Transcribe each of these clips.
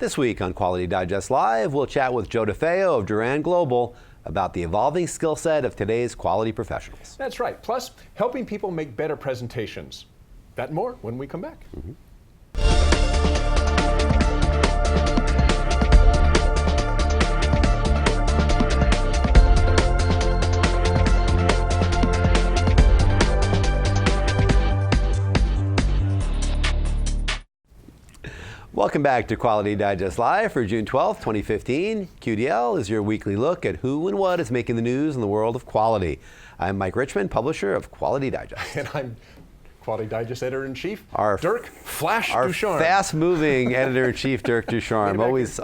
This week on Quality Digest Live, we'll chat with Joe DeFeo of Duran Global about the evolving skill set of today's quality professionals. That's right. Plus, helping people make better presentations. That and more when we come back. Welcome back to Quality Digest Live for June 12th, 2015. QDL is your weekly look at who and what is making the news in the world of quality. I'm Mike Richmond, publisher of Quality Digest. And I'm Quality Digest Editor-in-Chief, Dirk Ducharme. Our fast-moving Editor-in-Chief, Dirk Ducharme, always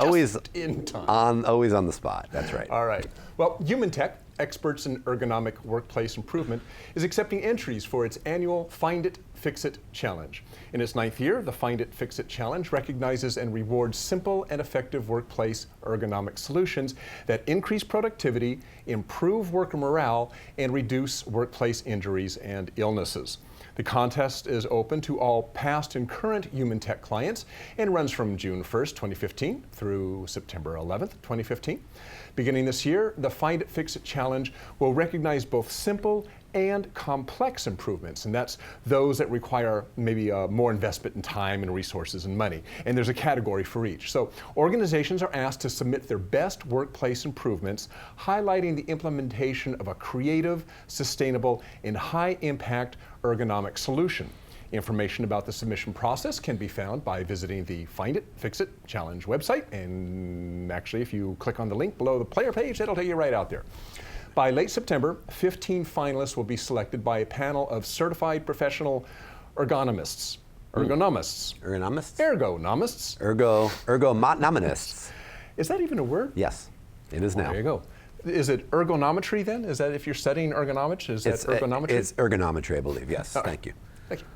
in time. Always on the spot. That's right. All right. Well, Human Tech, experts in ergonomic workplace improvement, is accepting entries for its annual Find It, Fix It Challenge. In its 9th year, the Find It, Fix It Challenge recognizes and rewards simple and effective workplace ergonomic solutions that increase productivity, improve worker morale, and reduce workplace injuries and illnesses. The contest is open to all past and current Human Tech clients and runs from June 1st, 2015 through September 11th, 2015. Beginning this year, the Find It, Fix It Challenge will recognize both simple and complex improvements, and that's those that require maybe more investment in time and resources and money. And there's a category for each. So organizations are asked to submit their best workplace improvements, highlighting the implementation of a creative, sustainable, and high-impact ergonomic solution. Information about the submission process can be found by visiting the Find It, Fix It Challenge website. And actually, if you click on the link below the player page, that'll take you right out there. By late September, 15 finalists will be selected by a panel of certified professional ergonomists. Ergonomists. Is that even a word? Yes, it is now. There you go. Is it ergonometry then? Is that if you're studying ergonomics? Is that ergonometry? It's ergonometry, I believe, yes. Thank you. Thank you.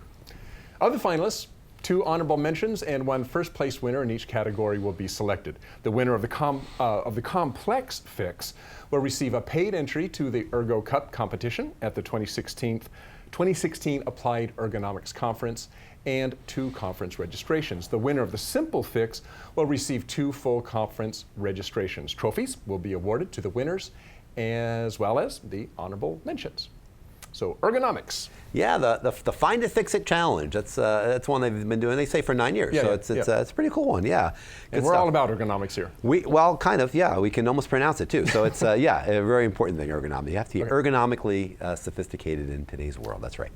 Other finalists, 2 honorable mentions and 1 first place winner in each category will be selected. The winner of the complex fix will receive a paid entry to the Ergo Cup competition at the 2016 Applied Ergonomics Conference and 2 conference registrations. The winner of the simple fix will receive 2 full conference registrations. Trophies will be awarded to the winners as well as the honorable mentions. So ergonomics. Yeah, the Find It, Fix It Challenge. That's one they've been doing. They say for 9 years. Yeah, so it's a pretty cool one. Yeah. And we're all about ergonomics here. Well, kind of. Yeah, we can almost pronounce it too. So it's a very important thing. Ergonomics. You have to be ergonomically sophisticated in today's world. That's right.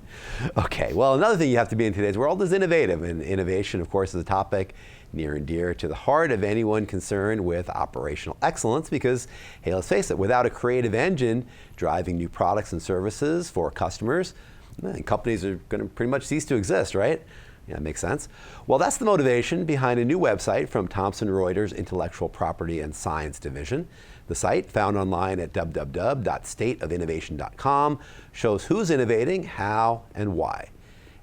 Okay. Well, another thing you have to be in today's world is innovative, and innovation, of course, is a topic near and dear to the heart of anyone concerned with operational excellence because, hey, let's face it, without a creative engine driving new products and services for customers, companies are going to pretty much cease to exist, right? Yeah, that makes sense. Well, that's the motivation behind a new website from Thomson Reuters Intellectual Property and Science Division. The site, found online at www.stateofinnovation.com, shows who's innovating, how, and why.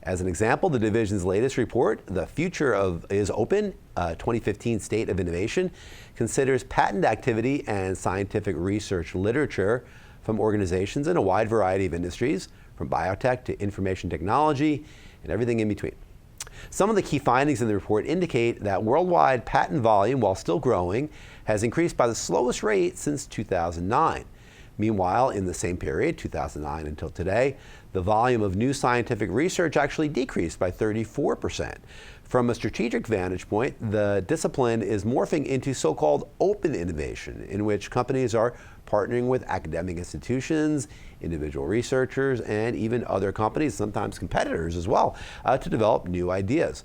As an example, the division's latest report, The Future is Open, 2015 State of Innovation, considers patent activity and scientific research literature from organizations in a wide variety of industries, from biotech to information technology and everything in between. Some of the key findings in the report indicate that worldwide patent volume, while still growing, has increased by the slowest rate since 2009. Meanwhile, in the same period, 2009 until today, the volume of new scientific research actually decreased by 34%. From a strategic vantage point, the discipline is morphing into so-called open innovation, in which companies are partnering with academic institutions, individual researchers, and even other companies, sometimes competitors as well, to develop new ideas.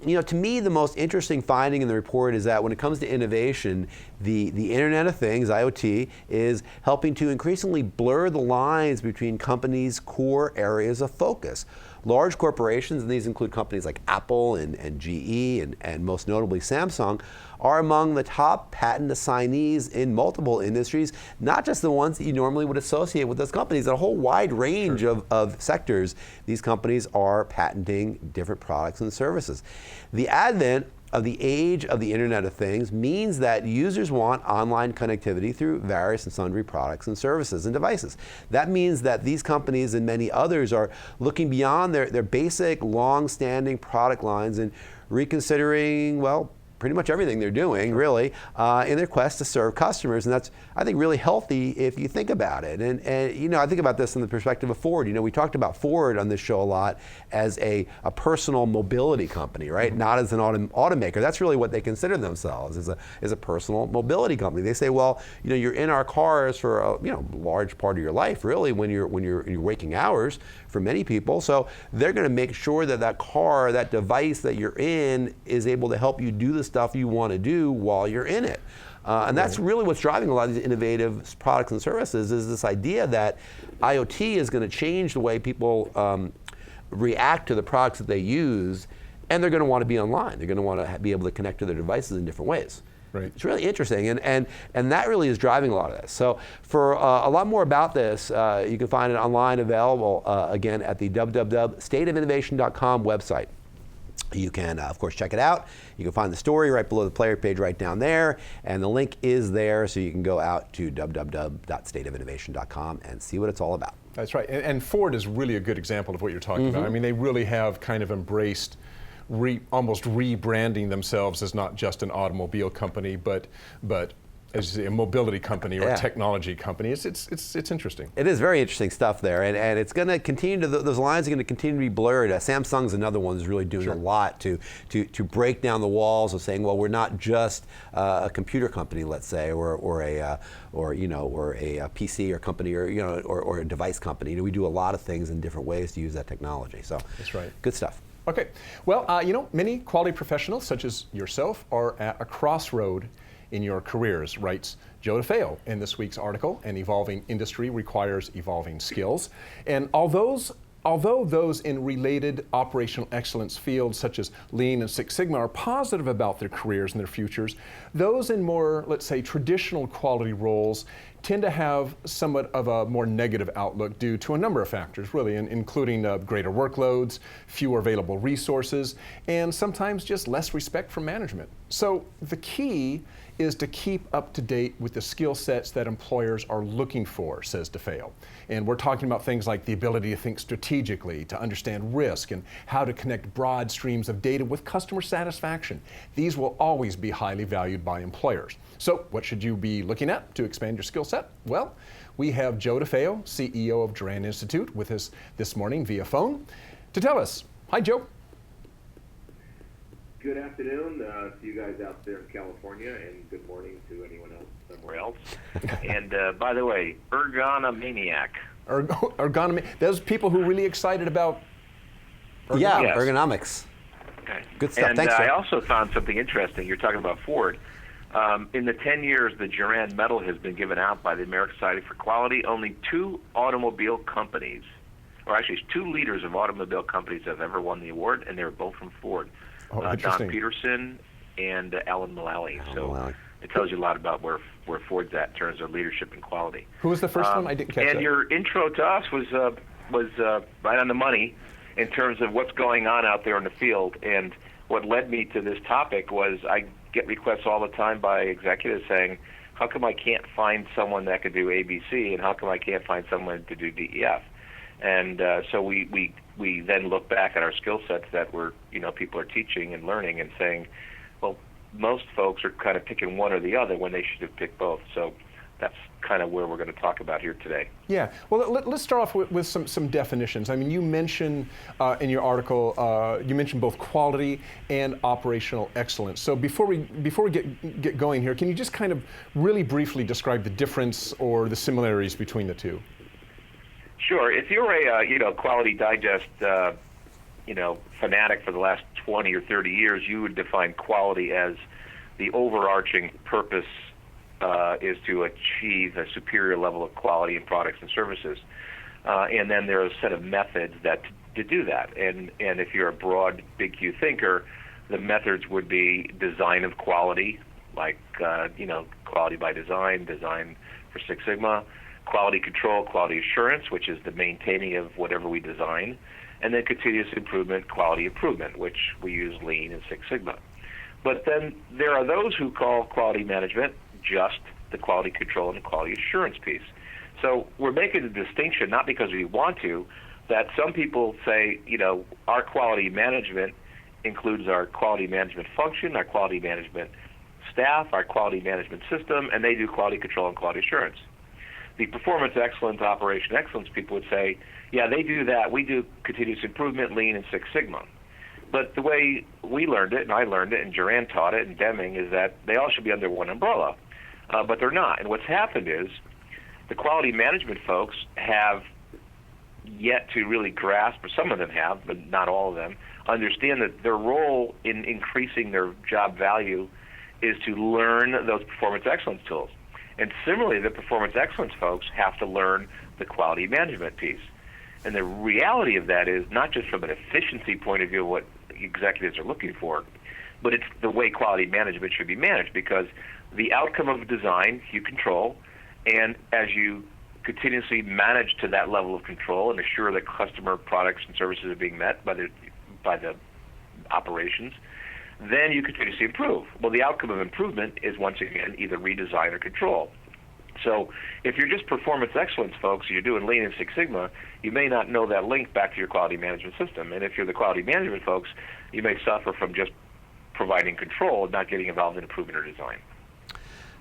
You know, to me, the most interesting finding in the report is that when it comes to innovation, the Internet of Things, IoT, is helping to increasingly blur the lines between companies' core areas of focus. Large corporations, and these include companies like Apple and GE and most notably Samsung, are among the top patent assignees in multiple industries, not just the ones that you normally would associate with those companies. A whole wide range of sectors, these companies are patenting different products and services. The advent of the age of the Internet of Things means that users want online connectivity through various and sundry products and services and devices. That means that these companies and many others are looking beyond their basic, long-standing product lines and reconsidering, well, pretty much everything they're doing, really, in their quest to serve customers. And that's, I think, really healthy if you think about it. And you know, I think about this from the perspective of Ford. You know, we talked about Ford on this show a lot as a personal mobility company, right? Not as an automaker. That's really what they consider themselves, as a personal mobility company. They say, well, you know, you're in our cars for a large part of your life, really, when you're in your waking hours for many people. So they're going to make sure that that car, that device that you're in, is able to help you do the stuff you want to do while you're in it. And that's really what's driving a lot of these innovative products and services, is this idea that IoT is going to change the way people react to the products that they use, and they're going to want to be online. They're going to want to be able to connect to their devices in different ways. Right. It's really interesting, and that really is driving a lot of this. So for a lot more about this, you can find it online, available again at the www.stateofinnovation.com website. You can, of course, check it out. You can find the story right below the player page right down there, and the link is there, so you can go out to www.stateofinnovation.com and see what it's all about. That's right, and Ford is really a good example of what you're talking about. I mean, they really have kind of embraced almost rebranding themselves as not just an automobile company, but as a mobility company or a technology company. It's interesting. It is very interesting stuff there, and it's going to continue to, those lines are going to continue to be blurred. Samsung's another one that's really doing a lot to break down the walls of saying, well, we're not just a computer company, let's say, or a PC or company, or a device company. You know, we do a lot of things in different ways to use that technology. So that's right. Good stuff. Okay, well, many quality professionals, such as yourself, are at a crossroad in your careers, writes Joe DeFeo in this week's article. An evolving industry requires evolving skills. And although those in related operational excellence fields such as Lean and Six Sigma are positive about their careers and their futures, those in more, let's say, traditional quality roles tend to have somewhat of a more negative outlook due to a number of factors, really, including greater workloads, fewer available resources, and sometimes just less respect from management. So the key is to keep up to date with the skill sets that employers are looking for, says DeFeo. And we're talking about things like the ability to think strategically, to understand risk, and how to connect broad streams of data with customer satisfaction. These will always be highly valued by employers. So what should you be looking at to expand your skill set? Well, we have Joe DeFeo, CEO of Duran Institute, with us this morning via phone to tell us. Hi, Joe. Good afternoon to you guys out there in California, and good morning to anyone else somewhere else. And by the way, ergonomaniac. Those people who are really excited about ergonomics. Yeah, ergonomics. Okay. Good stuff. And Thanks, I Joe. also found something interesting. You're talking about Ford. In the 10 years the Duran Medal has been given out by the American Society for Quality, only 2 automobile companies, or actually 2 leaders of automobile companies have ever won the award, and they were both from Ford. Don Peterson and Alan Mullally. So it tells you a lot about where Ford's at in terms of leadership and quality. Who was the first one? I didn't catch that. And your intro to us was right on the money in terms of what's going on out there in the field. And what led me to this topic was I get requests all the time by executives saying, how come I can't find someone that can do ABC, and how come I can't find someone to do DEF? And so we then look back at our skill sets that people are teaching and learning and saying, well, most folks are kind of picking one or the other when they should have picked both. So that's kind of where we're going to talk about here today. Yeah. Well, let's start off with some definitions. I mean, you mentioned in your article, you mentioned both quality and operational excellence. So before we get going here, can you just kind of really briefly describe the difference or the similarities between the two? Sure. If you're a Quality Digest fanatic for the last 20 or 30 years, you would define quality as the overarching purpose is to achieve a superior level of quality in products and services. And then there are a set of methods to do that. And if you're a broad, big Q thinker, the methods would be design of quality, like quality by design, design for Six Sigma, quality control, quality assurance, which is the maintaining of whatever we design, and then continuous improvement, quality improvement, which we use Lean and Six Sigma. But then there are those who call quality management just the quality control and the quality assurance piece. So we're making a distinction, not because we want to, that some people say, our quality management includes our quality management function, our quality management staff, our quality management system, and they do quality control and quality assurance. The performance excellence, operation excellence people would say, yeah, they do that. We do continuous improvement, lean, and Six Sigma. But the way we learned it, and I learned it, and Duran taught it, and Deming, is that they all should be under one umbrella. But they're not. And what's happened is the quality management folks have yet to really grasp, or some of them have, but not all of them, understand that their role in increasing their job value is to learn those performance excellence tools. And similarly, the performance excellence folks have to learn the quality management piece. And the reality of that is not just from an efficiency point of view of what executives are looking for, but it's the way quality management should be managed, because the outcome of design you control, and as you continuously manage to that level of control and assure that customer products and services are being met by the operations, then you continuously improve. Well, the outcome of improvement is, once again, either redesign or control. So if you're just performance excellence folks, you're doing Lean and Six Sigma, you may not know that link back to your quality management system. And if you're the quality management folks, you may suffer from just providing control and not getting involved in improvement or design.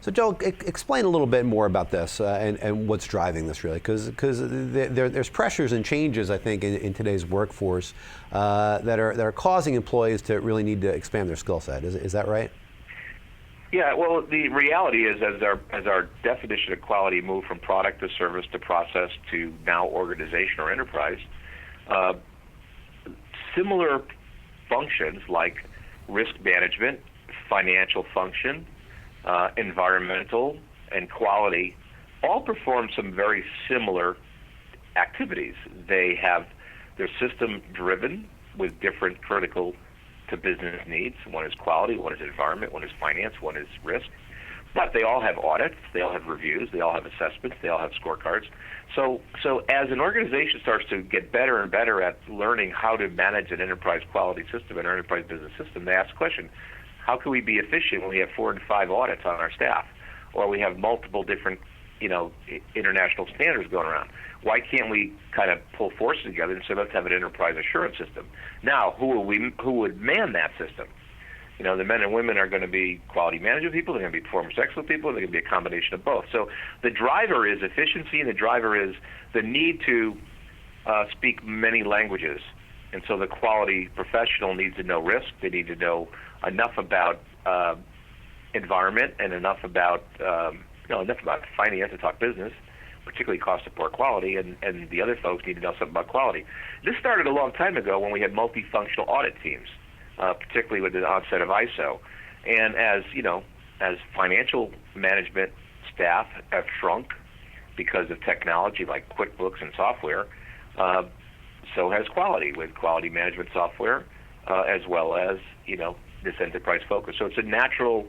So Joe, explain a little bit more about this and what's driving this really, because there's pressures and changes, I think, in today's workforce that are causing employees to really need to expand their skill set. Is that right? Yeah, well, the reality is as our definition of quality moved from product to service to process to now organization or enterprise, similar functions like risk management, financial function, environmental, and quality all perform some very similar activities. They're system driven with different critical to business needs. One is quality, one is environment, one is finance, one is risk. But they all have audits, they all have reviews, they all have assessments, they all have scorecards. So as an organization starts to get better and better at learning how to manage an enterprise quality system, an enterprise business system, they ask the question, how can we be efficient when we have 4 and 5 audits on our staff, or we have multiple different, international standards going around? Why can't we kind of pull forces together and say, let's have an enterprise assurance system? Now, who would man that system? The men and women are going to be quality management people, they're going to be performance excellence people, they're going to be a combination of both. So the driver is efficiency, and the driver is the need to speak many languages. And so the quality professional needs to know risk, they need to know enough about environment and enough about finance to talk business, particularly cost support quality, and the other folks need to know something about quality. This started a long time ago when we had multifunctional audit teams, particularly with the onset of ISO. And as financial management staff have shrunk because of technology like QuickBooks and software, so has quality with quality management software, as well as this enterprise focus. So it's a natural,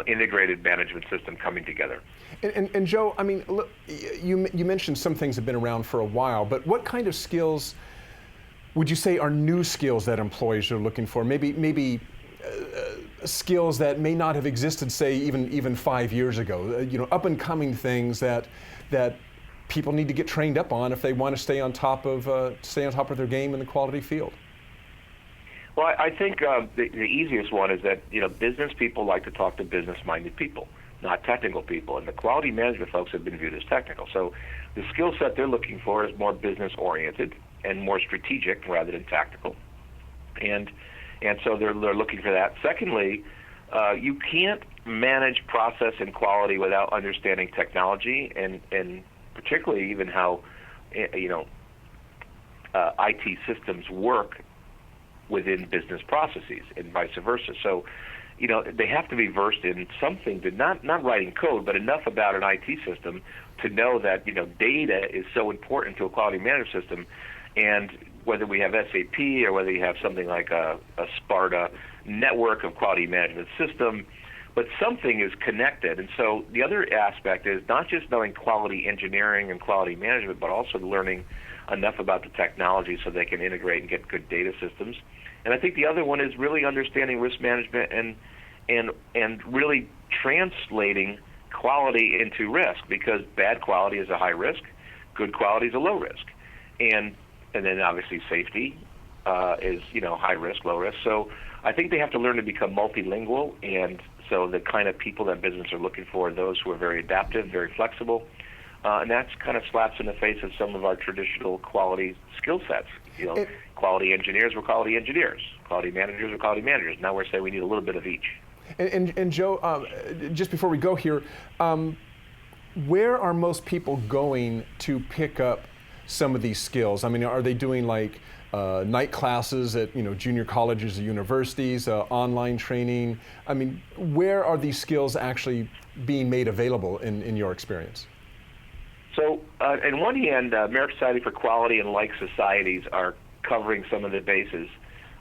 integrated management system coming together. And Joe, I mean, look, you mentioned some things have been around for a while, but what kind of skills would you say are new skills that employees are looking for? Maybe skills that may not have existed, say, even 5 years ago. Up and coming things that people need to get trained up on if they want to stay on top of their game in the quality field. Well, I think the easiest one is that business people like to talk to business-minded people, not technical people, and the quality management folks have been viewed as technical. So the skill set they're looking for is more business-oriented and more strategic rather than tactical, and so they're looking for that. Secondly, you can't manage process and quality without understanding technology and particularly even how IT systems work within business processes and vice versa. So, they have to be versed in something, but not writing code, but enough about an IT system to know that, data is so important to a quality management system. And whether we have SAP or whether you have something like a Sparta network of quality management system, but something is connected. And so the other aspect is not just knowing quality engineering and quality management, but also learning enough about the technology so they can integrate and get good data systems. And I think the other one is really understanding risk management and really translating quality into risk, because bad quality is a high risk, good quality is a low risk. And then obviously safety is high risk, low risk. So I think they have to learn to become multilingual, and so the kind of people that business are looking for are those who are very adaptive, very flexible, and that's kind of slaps in the face of some of our traditional quality skill sets. Quality engineers were quality engineers, quality managers were quality managers. Now we're saying we need a little bit of each. And Joe, just before we go here, where are most people going to pick up some of these skills? I mean, are they doing like night classes at junior colleges or universities, online training? I mean, where are these skills actually being made available in your experience? So, on one hand, American Society for Quality and like societies are covering some of the bases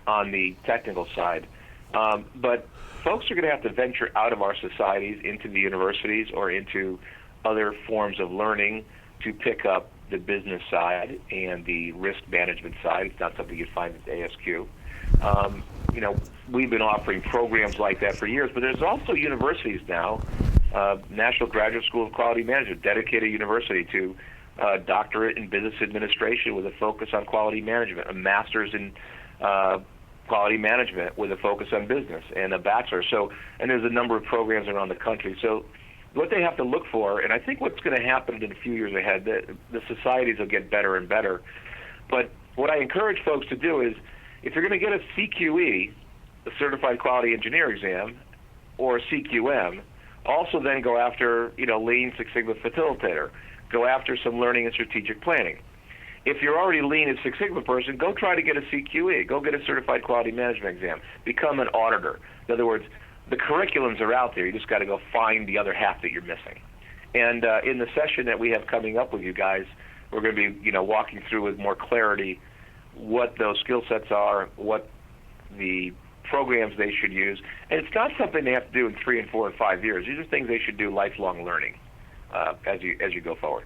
on the technical side, but folks are going to have to venture out of our societies into the universities or into other forms of learning to pick up the business side and the risk management side. It's not something you'd find at ASQ. We've been offering programs like that for years, but there's also universities now, National Graduate School of Quality Management, dedicated university to doctorate in business administration with a focus on quality management, a master's in quality management with a focus on business, and a bachelor. So, and there's a number of programs around the country. So what they have to look for, and I think what's going to happen in a few years ahead, the societies will get better and better. But what I encourage folks to do is, if you're going to get a CQE, a Certified Quality Engineer exam, or a CQM, also then go after, Lean Six Sigma Facilitator. Go after some learning and strategic planning. If you're already Lean and Six Sigma person, go try to get a CQE. Go get a Certified Quality Management exam. Become an auditor. In other words, the curriculums are out there. You just got to go find the other half that you're missing. And in the session that we have coming up with you guys, we're going to be, walking through with more clarity what those skill sets are, what the programs they should use. And it's not something they have to do in 3 and 4 and 5 years. These are things they should do lifelong learning as you go forward.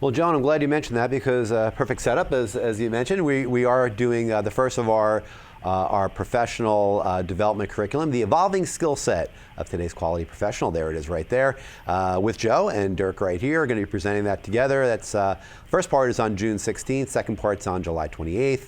Well, John, I'm glad you mentioned that, because perfect setup, as you mentioned. We are doing the first of our professional development curriculum, the evolving skill set of today's quality professional. There it is right there, with Joe and Dirk right here. We're going to be presenting that together. That's first part is on June 16th, second part's on July 28th.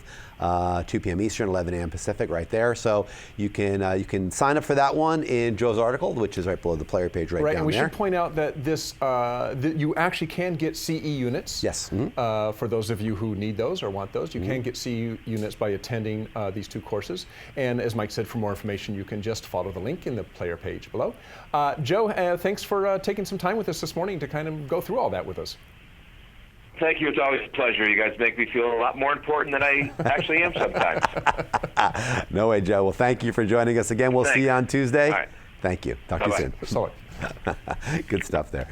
2 p.m. Eastern, 11 a.m. Pacific, right there. So you can sign up for that one in Joe's article, which is right below the player page right down there. And we should point out that this that you actually can get CE units. Yes. For those of you who need those or want those, you can get CE units by attending these 2 courses. And as Mike said, for more information, you can just follow the link in the player page below. Joe, thanks for taking some time with us this morning to kind of go through all that with us. Thank you. It's always a pleasure. You guys make me feel a lot more important than I actually am sometimes. No way, Joe. Well, thank you for joining us again. We'll see you on Tuesday. All right. Thank you. Talk to you soon. Good stuff there.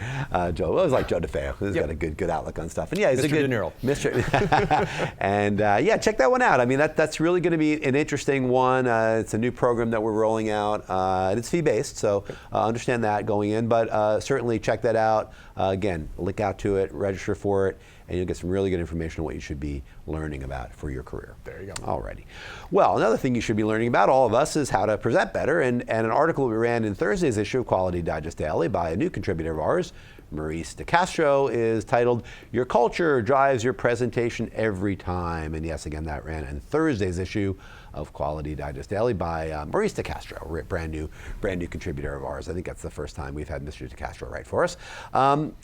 Joe, I always like Joe DeFeo. He's got a good outlook on stuff. And yeah, he's Mr. a good De Niro. Mr. And yeah, check that one out. I mean, that's really going to be an interesting one. It's a new program that we're rolling out. And it's fee-based, so understand that going in. But certainly check that out. Again, link out to it, register for it, and you'll get some really good information on what you should be learning about for your career. There you go. Alrighty. Well, another thing you should be learning about, all of us, is how to present better. And an article we ran in Thursday's issue of Quality Digest Daily by a new contributor of ours, Maurice DeCastro, is titled, "Your Culture Drives Your Presentation Every Time." And yes, again, that ran in Thursday's issue of Quality Digest Daily by Maurice DeCastro, brand new contributor of ours. I think that's the first time we've had Mr. DeCastro write for us.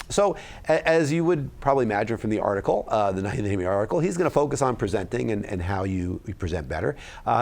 So as you would probably imagine from the article, the name of the article, he's going to focus on presenting and how you present better.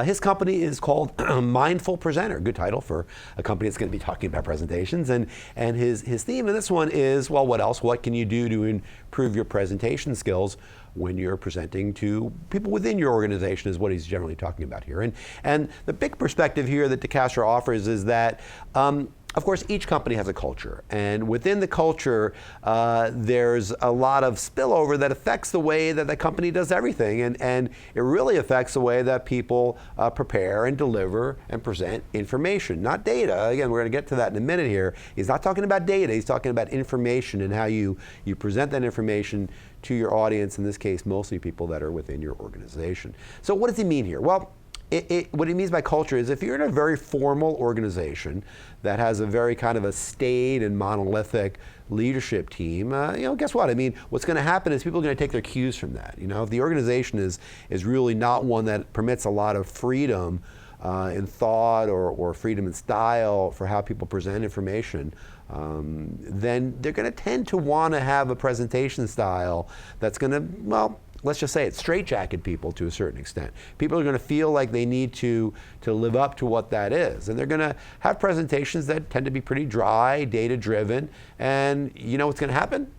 His company is called Mindful Presenter. Good title for a company that's going to be talking about presentations. And his theme in this one is, well, what else? What can you do to improve your presentation skills when you're presenting to people within your organization, is what he's generally talking about here. And the big perspective here that DeCastro offers is that, of course, each company has a culture, and within the culture, there's a lot of spillover that affects the way that the company does everything, and it really affects the way that people prepare and deliver and present information, not data. Again, we're going to get to that in a minute here. He's not talking about data, he's talking about information and how you present that information to your audience, in this case, mostly people that are within your organization. So what does he mean here? Well, What it means by culture is if you're in a very formal organization that has a very kind of a staid and monolithic leadership team, guess what? I mean, what's going to happen is people are going to take their cues from that. If the organization is really not one that permits a lot of freedom in thought or freedom in style for how people present information, then they're going to tend to want to have a presentation style that's going to, well, let's just say it, straitjacket people to a certain extent. People are going to feel like they need to live up to what that is. And they're going to have presentations that tend to be pretty dry, data-driven. And you know what's going to happen?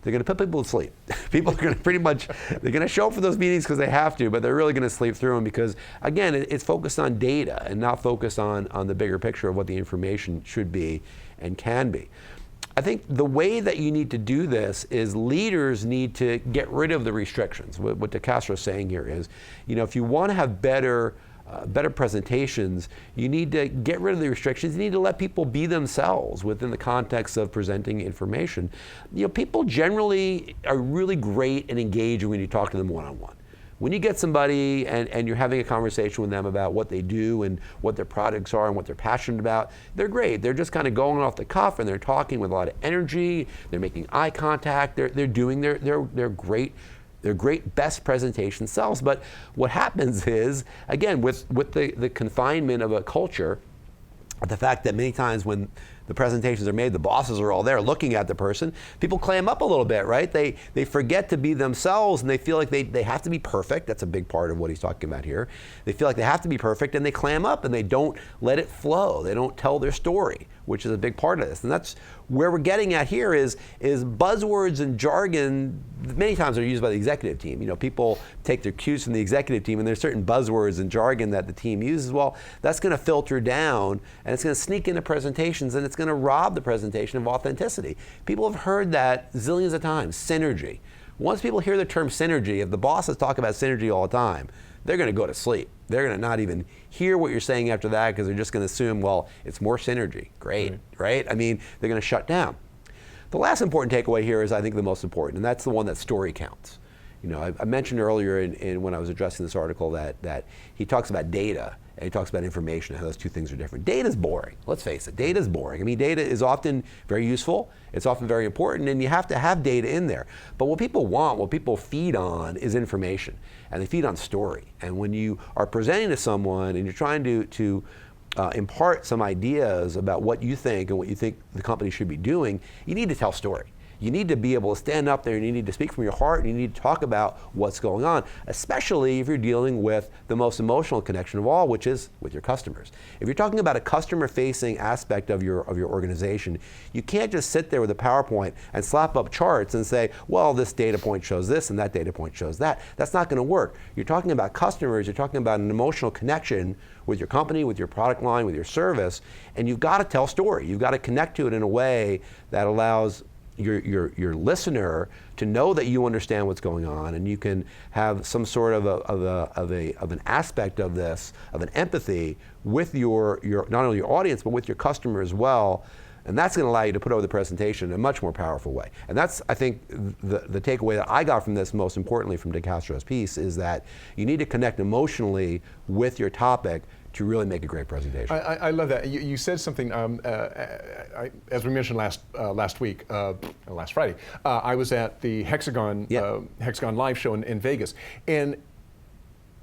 They're going to put people to sleep. People are going to they're going to show up for those meetings because they have to, but they're really going to sleep through them because, again, it's focused on data and not focused on the bigger picture of what the information should be and can be. I think the way that you need to do this is leaders need to get rid of the restrictions. What DeCastro is saying here is, if you want to have better presentations, you need to get rid of the restrictions. You need to let people be themselves within the context of presenting information. People generally are really great and engaging when you talk to them one-on-one. When you get somebody and you're having a conversation with them about what they do and what their products are and what they're passionate about, they're great. They're just kind of going off the cuff and they're talking with a lot of energy. They're making eye contact. They're doing their great best presentation selves. But what happens is, again, with the confinement of a culture, the fact that many times when the presentations are made, the bosses are all there looking at the person, people clam up a little bit, right? They forget to be themselves and they feel like they have to be perfect. That's a big part of what he's talking about here. They feel like they have to be perfect and they clam up and they don't let it flow. They don't tell their story, which is a big part of this. And that's where we're getting at here is buzzwords and jargon many times are used by the executive team. People take their cues from the executive team and there's certain buzzwords and jargon that the team uses. Well, that's going to filter down and it's going to sneak into presentations and it's going to rob the presentation of authenticity. People have heard that zillions of times, synergy. Once people hear the term synergy, if the bosses talk about synergy all the time, they're going to go to sleep. They're going to not even hear what you're saying after that because they're just going to assume, well, it's more synergy. Great, right? I mean, they're going to shut down. The last important takeaway here is, I think, the most important, and that's the one that story counts. I mentioned earlier in when I was addressing this article that he talks about data and he talks about information, how those two things are different. Data is boring. Let's face it, data is boring. I mean, data is often very useful. It's often very important, and you have to have data in there. But what people want, what people feed on is information, and they feed on story. And when you are presenting to someone and you're trying to impart some ideas about what you think and what you think the company should be doing, you need to tell story. You need to be able to stand up there and you need to speak from your heart and you need to talk about what's going on, especially if you're dealing with the most emotional connection of all, which is with your customers. If you're talking about a customer-facing aspect of your organization, you can't just sit there with a PowerPoint and slap up charts and say, well, this data point shows this and that data point shows that. That's not going to work. You're talking about customers, you're talking about an emotional connection with your company, with your product line, with your service, and you've got to tell story. You've got to connect to it in a way that allows your listener to know that you understand what's going on, and you can have some sort of an aspect of this, of an empathy with your not only your audience but with your customer as well, and that's going to allow you to put over the presentation in a much more powerful way. And that's, I think, the takeaway that I got from this, most importantly from DeCastro's piece, is that you need to connect emotionally with your topic to really make a great presentation. I love that. You said something, as we mentioned last Friday, I was at the Hexagon Live show in Vegas, and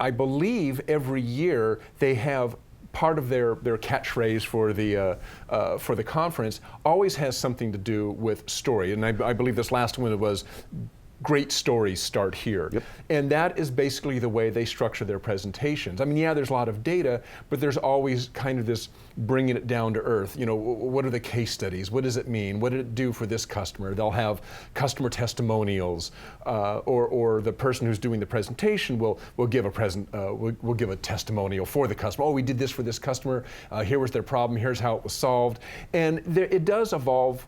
I believe every year they have part of their catchphrase for the conference always has something to do with story, and I believe this last one was great stories start here. Yep. And that is basically the way they structure their presentations. I mean, yeah, there's a lot of data, but there's always kind of this bringing it down to earth. What are the case studies? What does it mean? What did it do for this customer? They'll have customer testimonials, or the person who's doing the presentation will give a testimonial for the customer. Oh, we did this for this customer. Here was their problem. Here's how it was solved. And it does evolve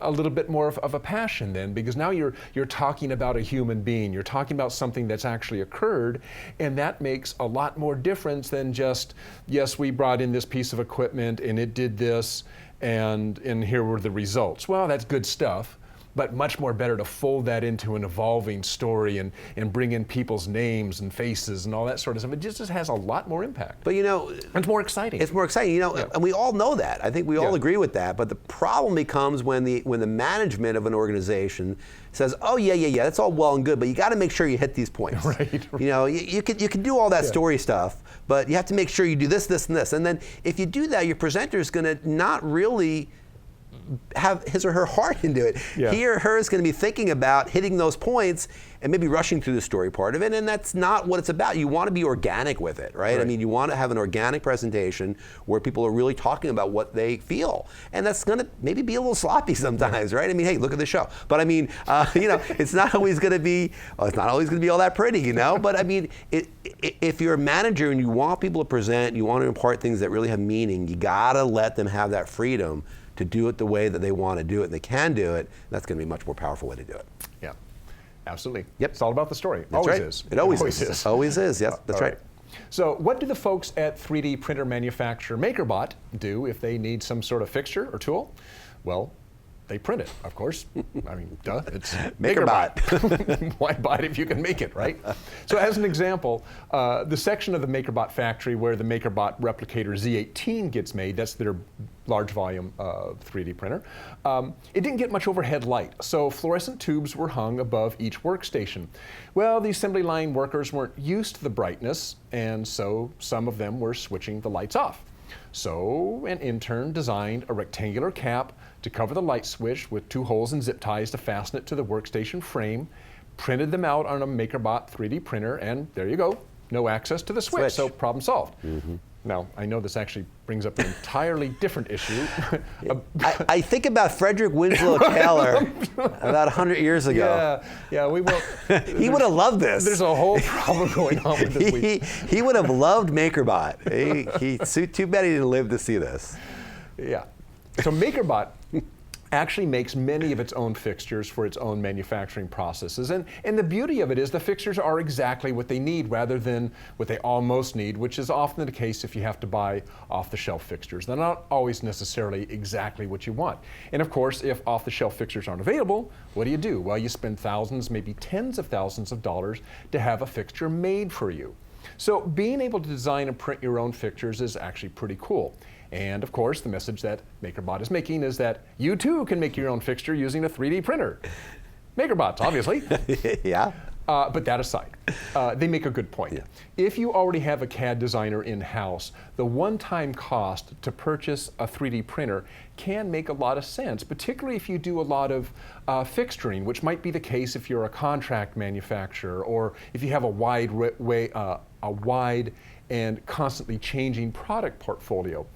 a little bit more of a passion then, because now you're talking about a human being. You're talking about something that's actually occurred, and that makes a lot more difference than just, yes, we brought in this piece of equipment and it did this, and here were the results. Well, that's good stuff, but much more better to fold that into an evolving story and bring in people's names and faces and all that sort of stuff. It just has a lot more impact. But it's more exciting. It's more exciting, and we all know that. I think we all agree with that. But the problem becomes when the management of an organization says, "Oh yeah, that's all well and good, but you got to make sure you hit these points." Right. You can do all that story stuff, but you have to make sure you do this, this, and this. And then if you do that, your presenter is going to not really have his or her heart into it. Yeah. He or her is going to be thinking about hitting those points and maybe rushing through the story part of it, and that's not what it's about. You want to be organic with it, right? I mean, you want to have an organic presentation where people are really talking about what they feel, and that's going to maybe be a little sloppy sometimes, right? I mean, hey, look at the show. But I mean, it's not always going to be all that pretty, But I mean, if you're a manager and you want people to present, you want to impart things that really have meaning, you got to let them have that freedom to do it the way that they want to do it, and they can do it. That's going to be a much more powerful way to do it. Yeah, absolutely. Yep. It's all about the story. That's Always right. is. It always is. Always is. Yes, that's right. So what do the folks at 3D printer manufacturer MakerBot do if they need some sort of fixture or tool? Well, they print it, of course. I mean, duh, it's MakerBot. Why buy it if you can make it, right? So as an example, the section of the MakerBot factory where the MakerBot Replicator Z18 gets made, that's their large volume 3D printer, it didn't get much overhead light, so fluorescent tubes were hung above each workstation. Well, the assembly line workers weren't used to the brightness, and so some of them were switching the lights off. So an intern designed a rectangular cap to cover the light switch with 2 holes and zip ties to fasten it to the workstation frame, printed them out on a MakerBot 3D printer, and there you go. No access to the switch. So problem solved. Now, I know this actually brings up an entirely different issue. I think about Frederick Winslow Taylor about 100 years ago. Yeah, we will. He would have loved this. There's a whole problem going on with this. He would have loved MakerBot. Too bad he didn't live to see this. Yeah. So MakerBot actually makes many of its own fixtures for its own manufacturing processes. And the beauty of it is the fixtures are exactly what they need rather than what they almost need, which is often the case if you have to buy off-the-shelf fixtures. They're not always necessarily exactly what you want. And of course, if off-the-shelf fixtures aren't available, what do? Well, you spend thousands, maybe tens of thousands of dollars to have a fixture made for you. So being able to design and print your own fixtures is actually pretty cool. And of course, the message that MakerBot is making is that you too can make your own fixture using a 3D printer. MakerBots, obviously. Yeah. But that aside, they make a good point. Yeah. If you already have a CAD designer in-house, the one-time cost to purchase a 3D printer can make a lot of sense, particularly if you do a lot of fixturing, which might be the case if you're a contract manufacturer or if you have a wide and constantly changing product portfolio.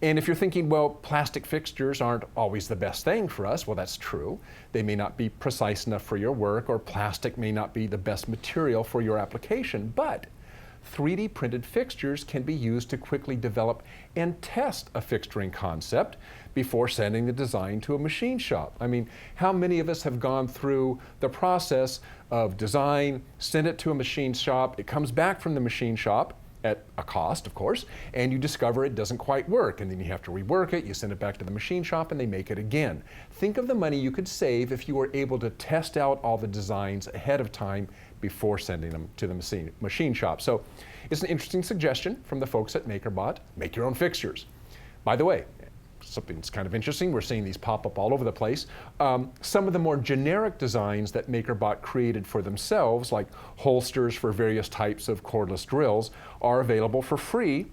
And if you're thinking, well, plastic fixtures aren't always the best thing for us, well, that's true. They may not be precise enough for your work, or plastic may not be the best material for your application, but 3D printed fixtures can be used to quickly develop and test a fixturing concept before sending the design to a machine shop. I mean, how many of us have gone through the process of design, send it to a machine shop, it comes back from the machine shop, at a cost, of course, and you discover it doesn't quite work, and then you have to rework it, you send it back to the machine shop, and they make it again. Think of the money you could save if you were able to test out all the designs ahead of time before sending them to the machine shop. So it's an interesting suggestion from the folks at MakerBot. Make your own fixtures. By the way, something that's kind of interesting, we're seeing these pop up all over the place. Some of the more generic designs that MakerBot created for themselves, like holsters for various types of cordless drills, are available for free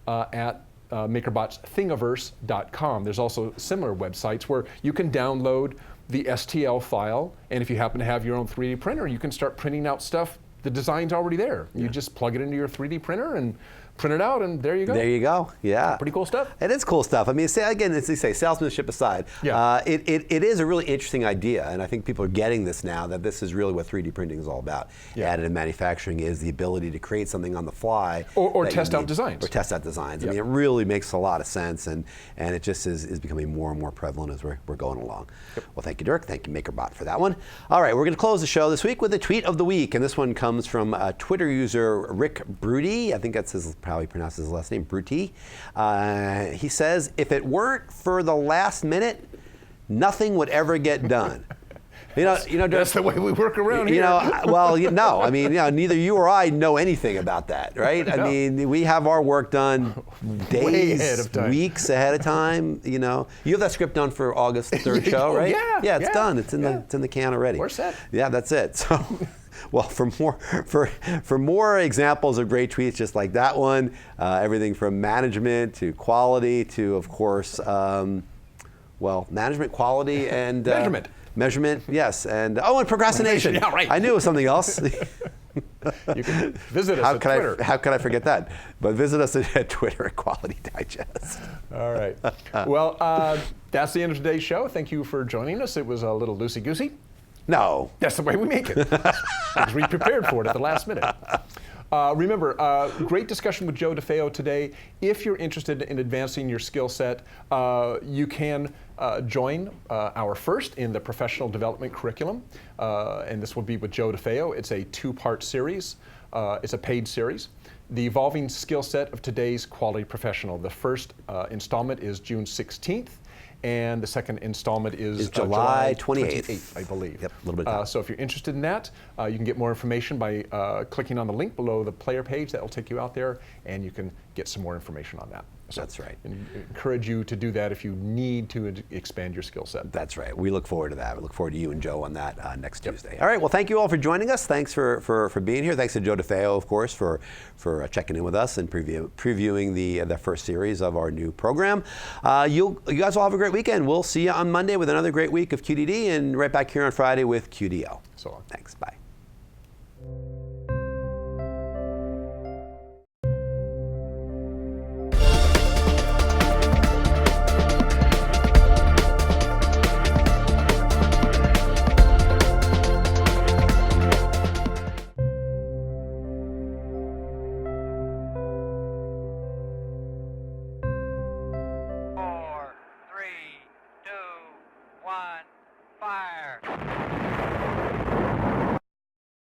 at MakerBot's Thingiverse.com. There's also similar websites where you can download the STL file, and if you happen to have your own 3D printer, you can start printing out stuff. The design's already there. You just plug it into your 3D printer and print it out, and there you go. There you go. Yeah. Pretty cool stuff. It is cool stuff. I mean, again, as they say, salesmanship aside, it is a really interesting idea, and I think people are getting this now, that this is really what 3D printing is all about. Additive manufacturing is the ability to create something on the fly. Or test out designs. Or test out designs. I mean, it really makes a lot of sense, and it just is becoming more and more prevalent as we're going along. Well, thank you, Dirk. Thank you, MakerBot, for that one. All right, we're going to close the show this week with a tweet of the week, and this one comes from Twitter user Rick Bruty. I think that's how he pronounces his last name, Bruty. He says, if it weren't for the last minute, nothing would ever get done. That's the way we work around here. No. I mean, neither you or I know anything about that, right? No. I mean, we have our work done days, Way ahead of time. weeks ahead of time. You have that script done for August 3rd show, right? Yeah, it's done. It's in the can already. We're set. Yeah, that's it. So. Well, for more examples of great tweets just like that one, everything from management to quality to, of course, management, quality, and measurement, yes, and procrastination. Yeah, right. I knew it was something else. You can visit us at Twitter. How could I forget that? But visit us at Twitter at Quality Digest. All right. Well, that's the end of today's show. Thank you for joining us. It was a little loosey-goosey. No. That's the way we make it. Because we prepared for it at the last minute. Remember, great discussion with Joe DeFeo today. If you're interested in advancing your skill set, you can join our first in the professional development curriculum. And this will be with Joe DeFeo. It's a 2-part series. It's a paid series. The Evolving Skill Set of Today's Quality Professional. The first installment is June 16th. And the second installment is July 28th, I believe. Yep, a little bit. So if you're interested in that, you can get more information by clicking on the link below the player page. That will take you out there, and you can get some more information on that. So that's right. I encourage you to do that if you need to expand your skill set. That's right. We look forward to that. We look forward to you and Joe on that next Tuesday. All right. Well, thank you all for joining us. Thanks for being here. Thanks to Joe DeFeo, of course, for checking in with us and previewing the first series of our new program. You guys all have a great weekend. We'll see you on Monday with another great week of QDD, and right back here on Friday with QDO. So long. Thanks. Bye.